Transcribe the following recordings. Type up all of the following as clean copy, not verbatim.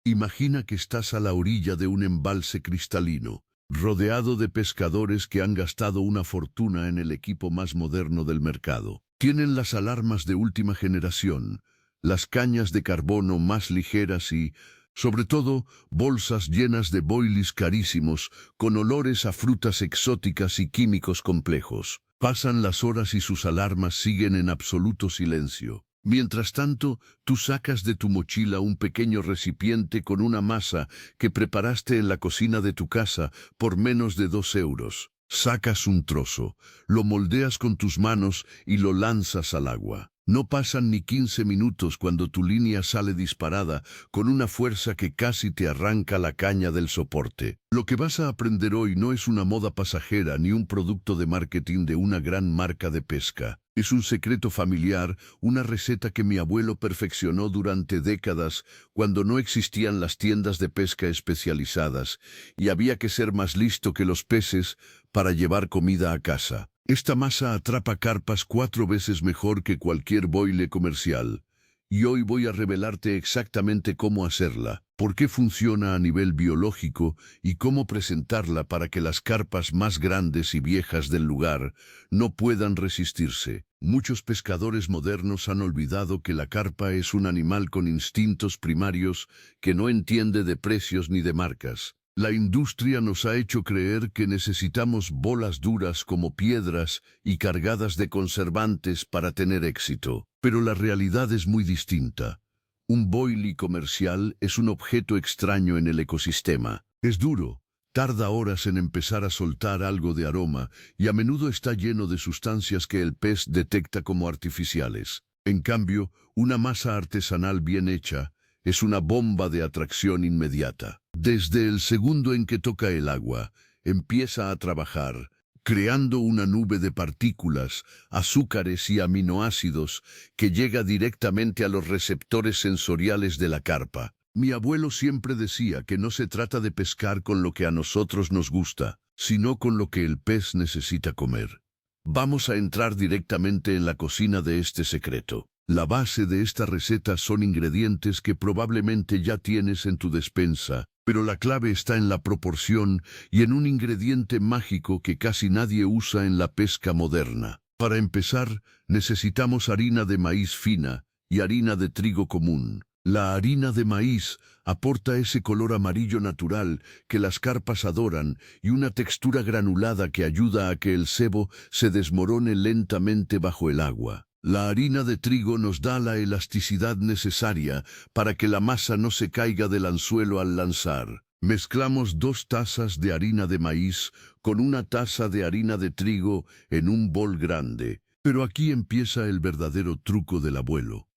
Imagina que estás a la orilla de un embalse cristalino, rodeado de pescadores que han gastado una fortuna en el equipo más moderno del mercado. Tienen las alarmas de última generación, las cañas de carbono más ligeras y, sobre todo, bolsas llenas de boilies carísimos, con olores a frutas exóticas y químicos complejos. Pasan las horas y sus alarmas siguen en absoluto silencio. Mientras tanto, tú sacas de tu mochila un pequeño recipiente con una masa que preparaste en la cocina de tu casa por menos de 2 euros. Sacas un trozo, lo moldeas con tus manos y lo lanzas al agua. No pasan ni 15 minutos cuando tu línea sale disparada con una fuerza que casi te arranca la caña del soporte. Lo que vas a aprender hoy no es una moda pasajera ni un producto de marketing de una gran marca de pesca. Es un secreto familiar, una receta que mi abuelo perfeccionó durante décadas cuando no existían las tiendas de pesca especializadas y había que ser más listo que los peces para llevar comida a casa. Esta masa atrapa carpas 4 veces mejor que cualquier boile comercial. Y hoy voy a revelarte exactamente cómo hacerla, por qué funciona a nivel biológico y cómo presentarla para que las carpas más grandes y viejas del lugar no puedan resistirse. Muchos pescadores modernos han olvidado que la carpa es un animal con instintos primarios que no entiende de precios ni de marcas. La industria nos ha hecho creer que necesitamos bolas duras como piedras y cargadas de conservantes para tener éxito. Pero la realidad es muy distinta. Un boilie comercial es un objeto extraño en el ecosistema. Es duro, tarda horas en empezar a soltar algo de aroma y a menudo está lleno de sustancias que el pez detecta como artificiales. En cambio, una masa artesanal bien hecha es una bomba de atracción inmediata. Desde el segundo en que toca el agua, empieza a trabajar, creando una nube de partículas, azúcares y aminoácidos que llega directamente a los receptores sensoriales de la carpa. Mi abuelo siempre decía que no se trata de pescar con lo que a nosotros nos gusta, sino con lo que el pez necesita comer. Vamos a entrar directamente en la cocina de este secreto. La base de esta receta son ingredientes que probablemente ya tienes en tu despensa, pero la clave está en la proporción y en un ingrediente mágico que casi nadie usa en la pesca moderna. Para empezar, necesitamos harina de maíz fina y harina de trigo común. La harina de maíz aporta ese color amarillo natural que las carpas adoran y una textura granulada que ayuda a que el sebo se desmorone lentamente bajo el agua. La harina de trigo nos da la elasticidad necesaria para que la masa no se caiga del anzuelo al lanzar. Mezclamos 2 tazas de harina de maíz con 1 taza de harina de trigo en un bol grande. Pero aquí empieza el verdadero truco del abuelo.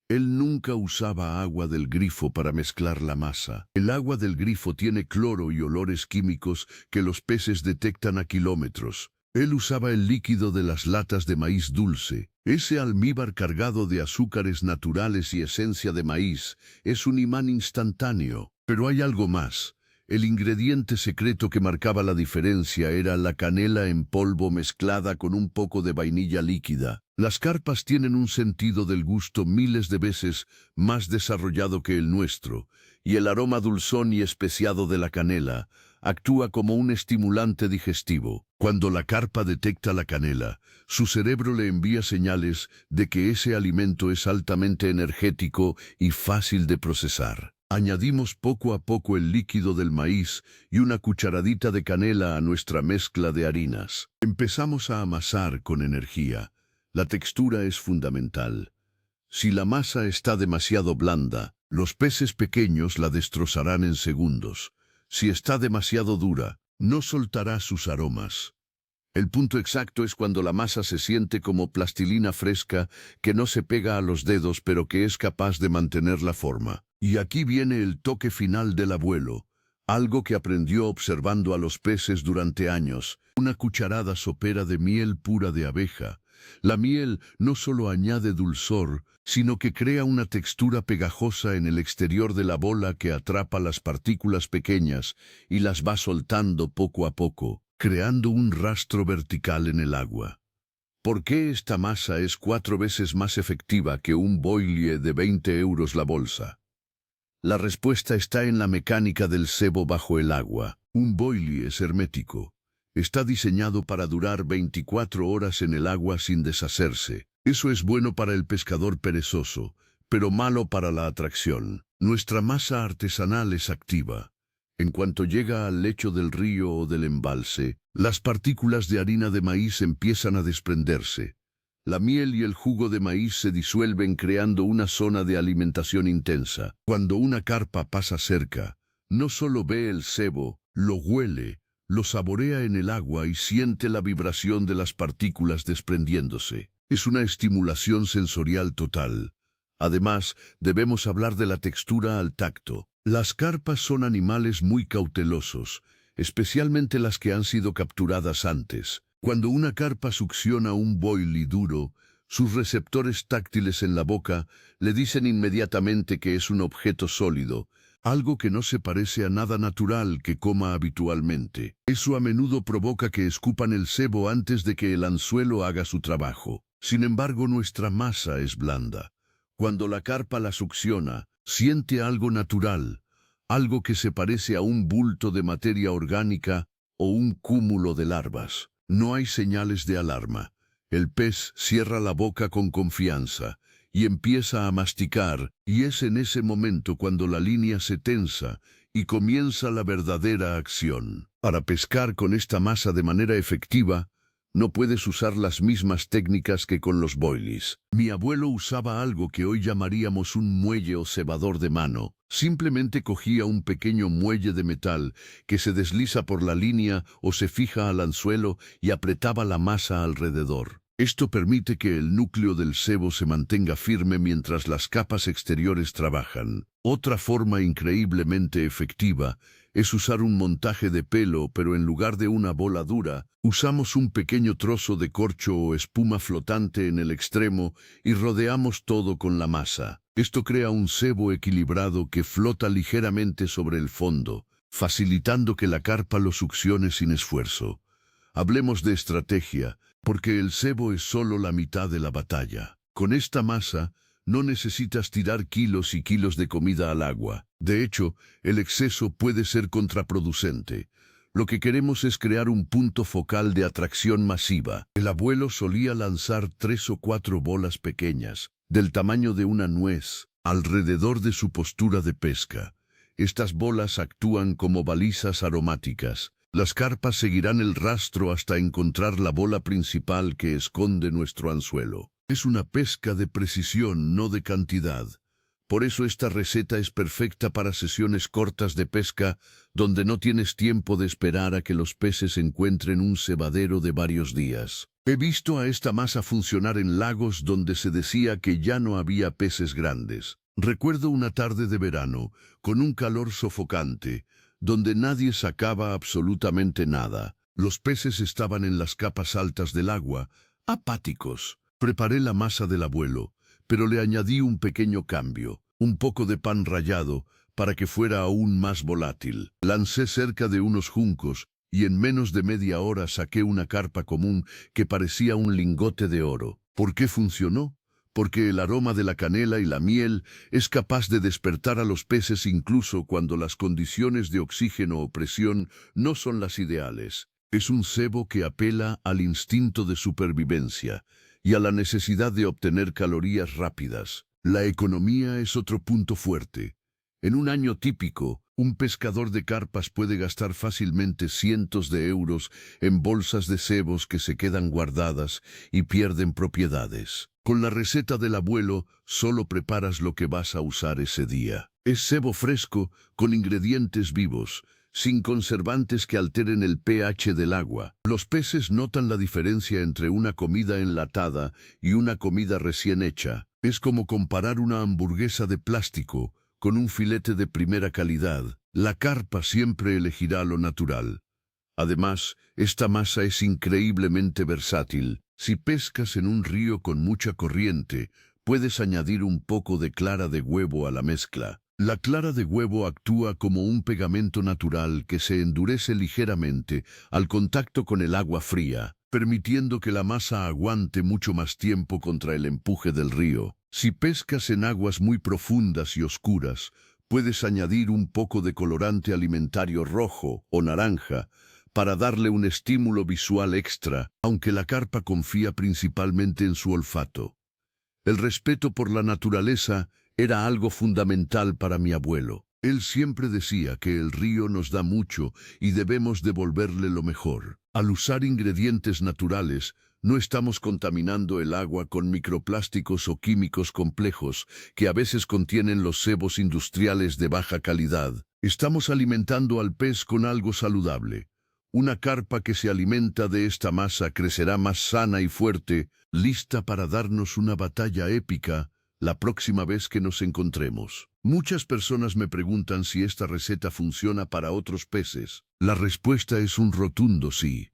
Él nunca usaba agua del grifo para mezclar la masa. El agua del grifo tiene cloro y olores químicos que los peces detectan a kilómetros. Él usaba el líquido de las latas de maíz dulce. Ese almíbar cargado de azúcares naturales y esencia de maíz es un imán instantáneo. Pero hay algo más. El ingrediente secreto que marcaba la diferencia era la canela en polvo mezclada con un poco de vainilla líquida. Las carpas tienen un sentido del gusto miles de veces más desarrollado que el nuestro, y el aroma dulzón y especiado de la canela actúa como un estimulante digestivo. Cuando la carpa detecta la canela, su cerebro le envía señales de que ese alimento es altamente energético y fácil de procesar. Añadimos poco a poco el líquido del maíz y una cucharadita de canela a nuestra mezcla de harinas. Empezamos a amasar con energía. La textura es fundamental. Si la masa está demasiado blanda, los peces pequeños la destrozarán en segundos. Si está demasiado dura, no soltará sus aromas. El punto exacto es cuando la masa se siente como plastilina fresca que no se pega a los dedos pero que es capaz de mantener la forma. Y aquí viene el toque final del abuelo, algo que aprendió observando a los peces durante años, una cucharada sopera de miel pura de abeja. La miel no solo añade dulzor, sino que crea una textura pegajosa en el exterior de la bola que atrapa las partículas pequeñas y las va soltando poco a poco, creando un rastro vertical en el agua. ¿Por qué esta masa es 4 veces más efectiva que un boilie de 20 euros la bolsa? La respuesta está en la mecánica del cebo bajo el agua. Un boilie es hermético. Está diseñado para durar 24 horas en el agua sin deshacerse. Eso es bueno para el pescador perezoso, pero malo para la atracción. Nuestra masa artesanal es activa. En cuanto llega al lecho del río o del embalse, las partículas de harina de maíz empiezan a desprenderse. La miel y el jugo de maíz se disuelven creando una zona de alimentación intensa. Cuando una carpa pasa cerca, no solo ve el cebo, lo huele, lo saborea en el agua y siente la vibración de las partículas desprendiéndose. Es una estimulación sensorial total. Además, debemos hablar de la textura al tacto. Las carpas son animales muy cautelosos, especialmente las que han sido capturadas antes. Cuando una carpa succiona un boilie duro, sus receptores táctiles en la boca le dicen inmediatamente que es un objeto sólido, algo que no se parece a nada natural que coma habitualmente. Eso a menudo provoca que escupan el cebo antes de que el anzuelo haga su trabajo. Sin embargo, nuestra masa es blanda. Cuando la carpa la succiona, siente algo natural, algo que se parece a un bulto de materia orgánica o un cúmulo de larvas. No hay señales de alarma. El pez cierra la boca con confianza y empieza a masticar, y es en ese momento cuando la línea se tensa y comienza la verdadera acción. Para pescar con esta masa de manera efectiva, no puedes usar las mismas técnicas que con los boilies. Mi abuelo usaba algo que hoy llamaríamos un muelle o cebador de mano. Simplemente cogía un pequeño muelle de metal que se desliza por la línea o se fija al anzuelo y apretaba la masa alrededor. Esto permite que el núcleo del cebo se mantenga firme mientras las capas exteriores trabajan. Otra forma increíblemente efectiva es usar un montaje de pelo, pero en lugar de una bola dura, usamos un pequeño trozo de corcho o espuma flotante en el extremo y rodeamos todo con la masa. Esto crea un cebo equilibrado que flota ligeramente sobre el fondo, facilitando que la carpa lo succione sin esfuerzo. Hablemos de estrategia, porque el cebo es solo la mitad de la batalla. Con esta masa, no necesitas tirar kilos y kilos de comida al agua. De hecho, el exceso puede ser contraproducente. Lo que queremos es crear un punto focal de atracción masiva. El abuelo solía lanzar 3 o 4 bolas pequeñas, del tamaño de una nuez, alrededor de su postura de pesca. Estas bolas actúan como balizas aromáticas. Las carpas seguirán el rastro hasta encontrar la bola principal que esconde nuestro anzuelo. Es una pesca de precisión, no de cantidad. Por eso esta receta es perfecta para sesiones cortas de pesca, donde no tienes tiempo de esperar a que los peces encuentren un cebadero de varios días. He visto a esta masa funcionar en lagos donde se decía que ya no había peces grandes. Recuerdo una tarde de verano, con un calor sofocante, donde nadie sacaba absolutamente nada. Los peces estaban en las capas altas del agua, apáticos. Preparé la masa del abuelo, pero le añadí un pequeño cambio, un poco de pan rallado, para que fuera aún más volátil. Lancé cerca de unos juncos, y en menos de media hora saqué una carpa común que parecía un lingote de oro. ¿Por qué funcionó? Porque el aroma de la canela y la miel es capaz de despertar a los peces incluso cuando las condiciones de oxígeno o presión no son las ideales. Es un cebo que apela al instinto de supervivencia y a la necesidad de obtener calorías rápidas. La economía es otro punto fuerte. En un año típico, un pescador de carpas puede gastar fácilmente cientos de euros en bolsas de cebos que se quedan guardadas y pierden propiedades. Con la receta del abuelo, solo preparas lo que vas a usar ese día. Es cebo fresco, con ingredientes vivos, sin conservantes que alteren el pH del agua. Los peces notan la diferencia entre una comida enlatada y una comida recién hecha. Es como comparar una hamburguesa de plástico con un filete de primera calidad. La carpa siempre elegirá lo natural. Además, esta masa es increíblemente versátil. Si pescas en un río con mucha corriente, puedes añadir un poco de clara de huevo a la mezcla. La clara de huevo actúa como un pegamento natural que se endurece ligeramente al contacto con el agua fría, permitiendo que la masa aguante mucho más tiempo contra el empuje del río. Si pescas en aguas muy profundas y oscuras, Puedes añadir un poco de colorante alimentario rojo o naranja para darle un estímulo visual extra, aunque la carpa confía principalmente en su olfato. El respeto por la naturaleza era algo fundamental para mi abuelo. Él siempre decía que el río nos da mucho y debemos devolverle lo mejor. Al usar ingredientes naturales, no estamos contaminando el agua con microplásticos o químicos complejos que a veces contienen los sebos industriales de baja calidad. Estamos alimentando al pez con algo saludable. Una carpa que se alimenta de esta masa crecerá más sana y fuerte, lista para darnos una batalla épica la próxima vez que nos encontremos. Muchas personas me preguntan si esta receta funciona para otros peces. La respuesta es un rotundo sí.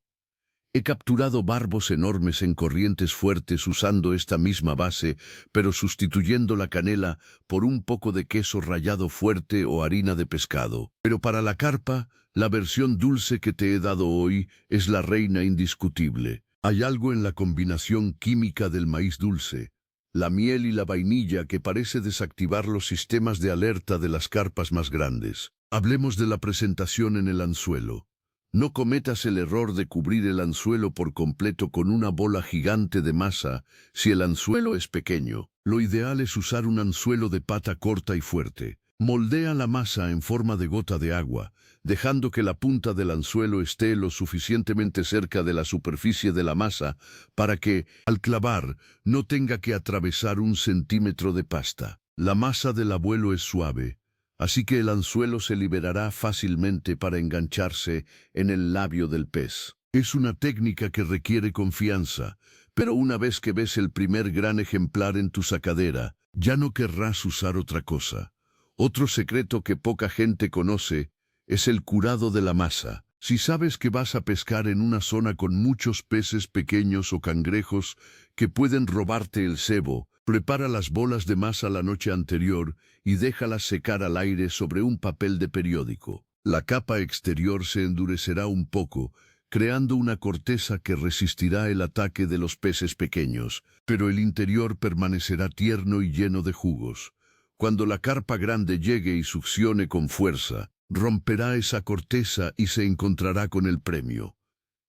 He capturado barbos enormes en corrientes fuertes usando esta misma base, pero sustituyendo la canela por un poco de queso rallado fuerte o harina de pescado. Pero para la carpa, la versión dulce que te he dado hoy es la reina indiscutible. Hay algo en la combinación química del maíz dulce, la miel y la vainilla que parece desactivar los sistemas de alerta de las carpas más grandes. Hablemos de la presentación en el anzuelo. No cometas el error de cubrir el anzuelo por completo con una bola gigante de masa si el anzuelo es pequeño. Lo ideal es usar un anzuelo de pata corta y fuerte. Moldea la masa en forma de gota de agua, dejando que la punta del anzuelo esté lo suficientemente cerca de la superficie de la masa para que, al clavar, no tenga que atravesar 1 centímetro de pasta. La masa del abuelo es suave, así que el anzuelo se liberará fácilmente para engancharse en el labio del pez. Es una técnica que requiere confianza, pero una vez que ves el primer gran ejemplar en tu sacadera, ya no querrás usar otra cosa. Otro secreto que poca gente conoce es el curado de la masa. Si sabes que vas a pescar en una zona con muchos peces pequeños o cangrejos que pueden robarte el cebo, prepara las bolas de masa la noche anterior y déjalas secar al aire sobre un papel de periódico. La capa exterior se endurecerá un poco, creando una corteza que resistirá el ataque de los peces pequeños, pero el interior permanecerá tierno y lleno de jugos. Cuando la carpa grande llegue y succione con fuerza, romperá esa corteza y se encontrará con el premio.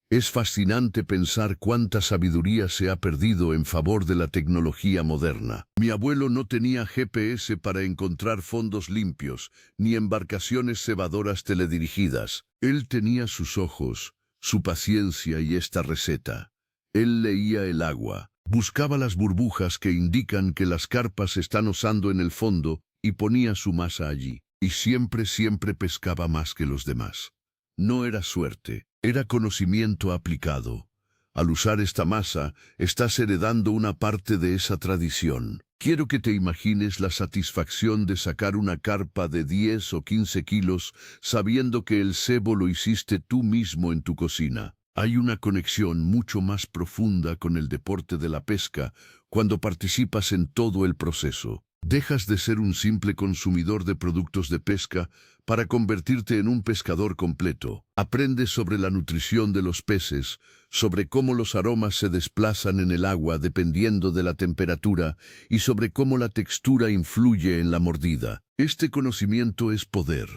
Es fascinante pensar cuánta sabiduría se ha perdido en favor de la tecnología moderna. Mi abuelo no tenía GPS para encontrar fondos limpios, ni embarcaciones cebadoras teledirigidas. Él tenía sus ojos, su paciencia y esta receta. Él leía el agua, buscaba las burbujas que indican que las carpas están osando en el fondo y ponía su masa allí. Y siempre pescaba más que los demás. No era suerte, era conocimiento aplicado. Al usar esta masa, estás heredando una parte de esa tradición. Quiero que te imagines la satisfacción de sacar una carpa de 10 o 15 kilos sabiendo que el cebo lo hiciste tú mismo en tu cocina. Hay una conexión mucho más profunda con el deporte de la pesca cuando participas en todo el proceso. Dejas de ser un simple consumidor de productos de pesca para convertirte en un pescador completo. Aprendes sobre la nutrición de los peces, sobre cómo los aromas se desplazan en el agua dependiendo de la temperatura y sobre cómo la textura influye en la mordida. Este conocimiento es poder.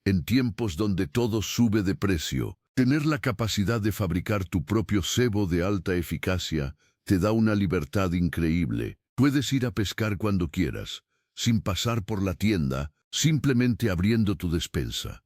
En tiempos donde todo sube de precio, tener la capacidad de fabricar tu propio cebo de alta eficacia te da una libertad increíble. Puedes ir a pescar cuando quieras, sin pasar por la tienda, simplemente abriendo tu despensa.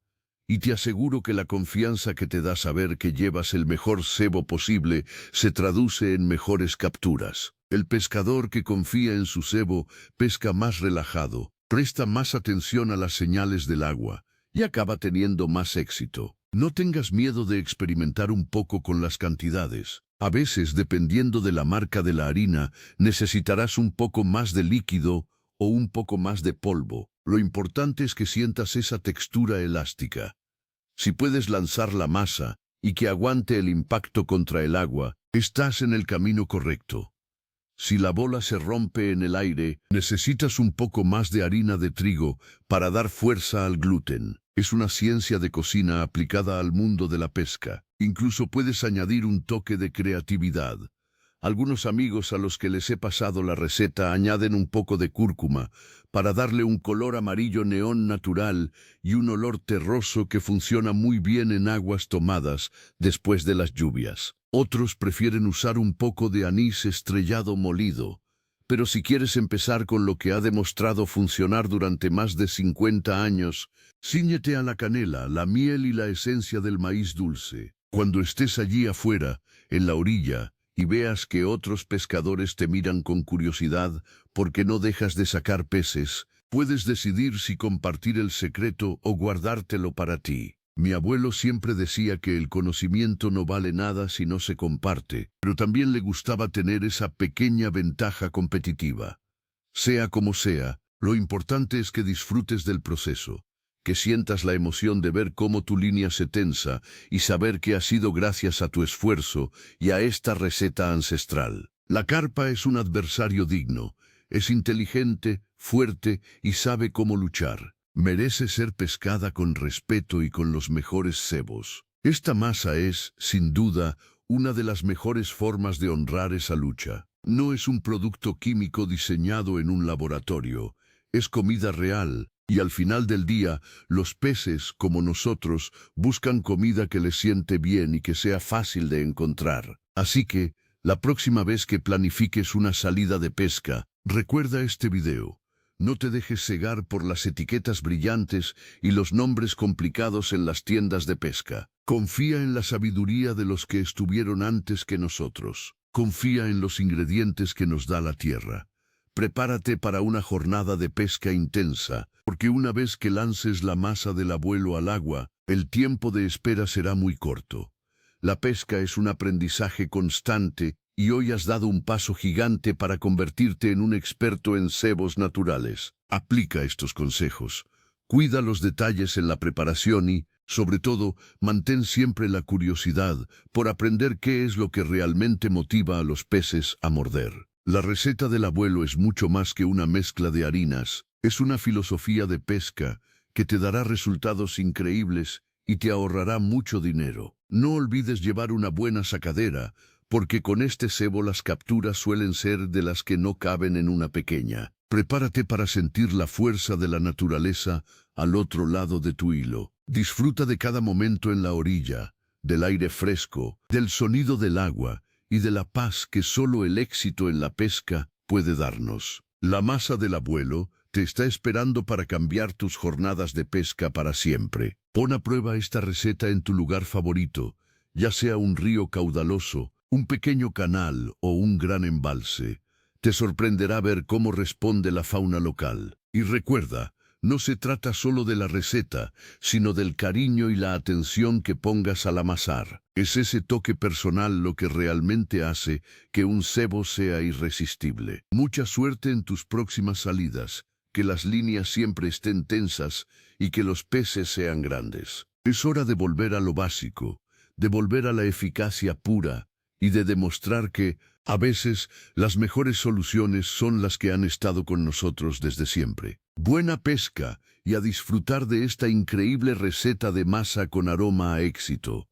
Y te aseguro que la confianza que te da saber que llevas el mejor cebo posible se traduce en mejores capturas. El pescador que confía en su cebo pesca más relajado, presta más atención a las señales del agua y acaba teniendo más éxito. No tengas miedo de experimentar un poco con las cantidades. A veces, dependiendo de la marca de la harina, necesitarás un poco más de líquido o un poco más de polvo. Lo importante es que sientas esa textura elástica. Si puedes lanzar la masa y que aguante el impacto contra el agua, estás en el camino correcto. Si la bola se rompe en el aire, necesitas un poco más de harina de trigo para dar fuerza al gluten. Es una ciencia de cocina aplicada al mundo de la pesca. Incluso puedes añadir un toque de creatividad. Algunos amigos a los que les he pasado la receta añaden un poco de cúrcuma para darle un color amarillo neón natural y un olor terroso que funciona muy bien en aguas tomadas después de las lluvias. Otros prefieren usar un poco de anís estrellado molido. Pero si quieres empezar con lo que ha demostrado funcionar durante más de 50 años, cíñete a la canela, la miel y la esencia del maíz dulce. Cuando estés allí afuera, en la orilla, y veas que otros pescadores te miran con curiosidad porque no dejas de sacar peces, puedes decidir si compartir el secreto o guardártelo para ti. Mi abuelo siempre decía que el conocimiento no vale nada si no se comparte, pero también le gustaba tener esa pequeña ventaja competitiva. Sea como sea, lo importante es que disfrutes del proceso, que sientas la emoción de ver cómo tu línea se tensa y saber que ha sido gracias a tu esfuerzo y a esta receta ancestral. La carpa es un adversario digno, es inteligente, fuerte y sabe cómo luchar. Merece ser pescada con respeto y con los mejores cebos. Esta masa es, sin duda, una de las mejores formas de honrar esa lucha. No es un producto químico diseñado en un laboratorio, es comida real, y al final del día, los peces, como nosotros, buscan comida que les siente bien y que sea fácil de encontrar. Así que, la próxima vez que planifiques una salida de pesca, recuerda este video. No te dejes cegar por las etiquetas brillantes y los nombres complicados en las tiendas de pesca. Confía en la sabiduría de los que estuvieron antes que nosotros. Confía en los ingredientes que nos da la tierra. Prepárate para una jornada de pesca intensa, porque una vez que lances la masa del abuelo al agua, el tiempo de espera será muy corto. La pesca es un aprendizaje constante y hoy has dado un paso gigante para convertirte en un experto en cebos naturales. Aplica estos consejos. Cuida los detalles en la preparación y, sobre todo, mantén siempre la curiosidad por aprender qué es lo que realmente motiva a los peces a morder. La receta del abuelo es mucho más que una mezcla de harinas. Es una filosofía de pesca que te dará resultados increíbles y te ahorrará mucho dinero. No olvides llevar una buena sacadera, porque con este cebo las capturas suelen ser de las que no caben en una pequeña. Prepárate para sentir la fuerza de la naturaleza al otro lado de tu hilo. Disfruta de cada momento en la orilla, del aire fresco, del sonido del agua y de la paz que solo el éxito en la pesca puede darnos. La masa del abuelo te está esperando para cambiar tus jornadas de pesca para siempre. Pon a prueba esta receta en tu lugar favorito, ya sea un río caudaloso, un pequeño canal o un gran embalse. Te sorprenderá ver cómo responde la fauna local. Y recuerda, no se trata solo de la receta, sino del cariño y la atención que pongas al amasar. Es ese toque personal lo que realmente hace que un cebo sea irresistible. Mucha suerte en tus próximas salidas, que las líneas siempre estén tensas y que los peces sean grandes. Es hora de volver a lo básico, de volver a la eficacia pura y de demostrar que, a veces, las mejores soluciones son las que han estado con nosotros desde siempre. Buena pesca y a disfrutar de esta increíble receta de masa con aroma a éxito.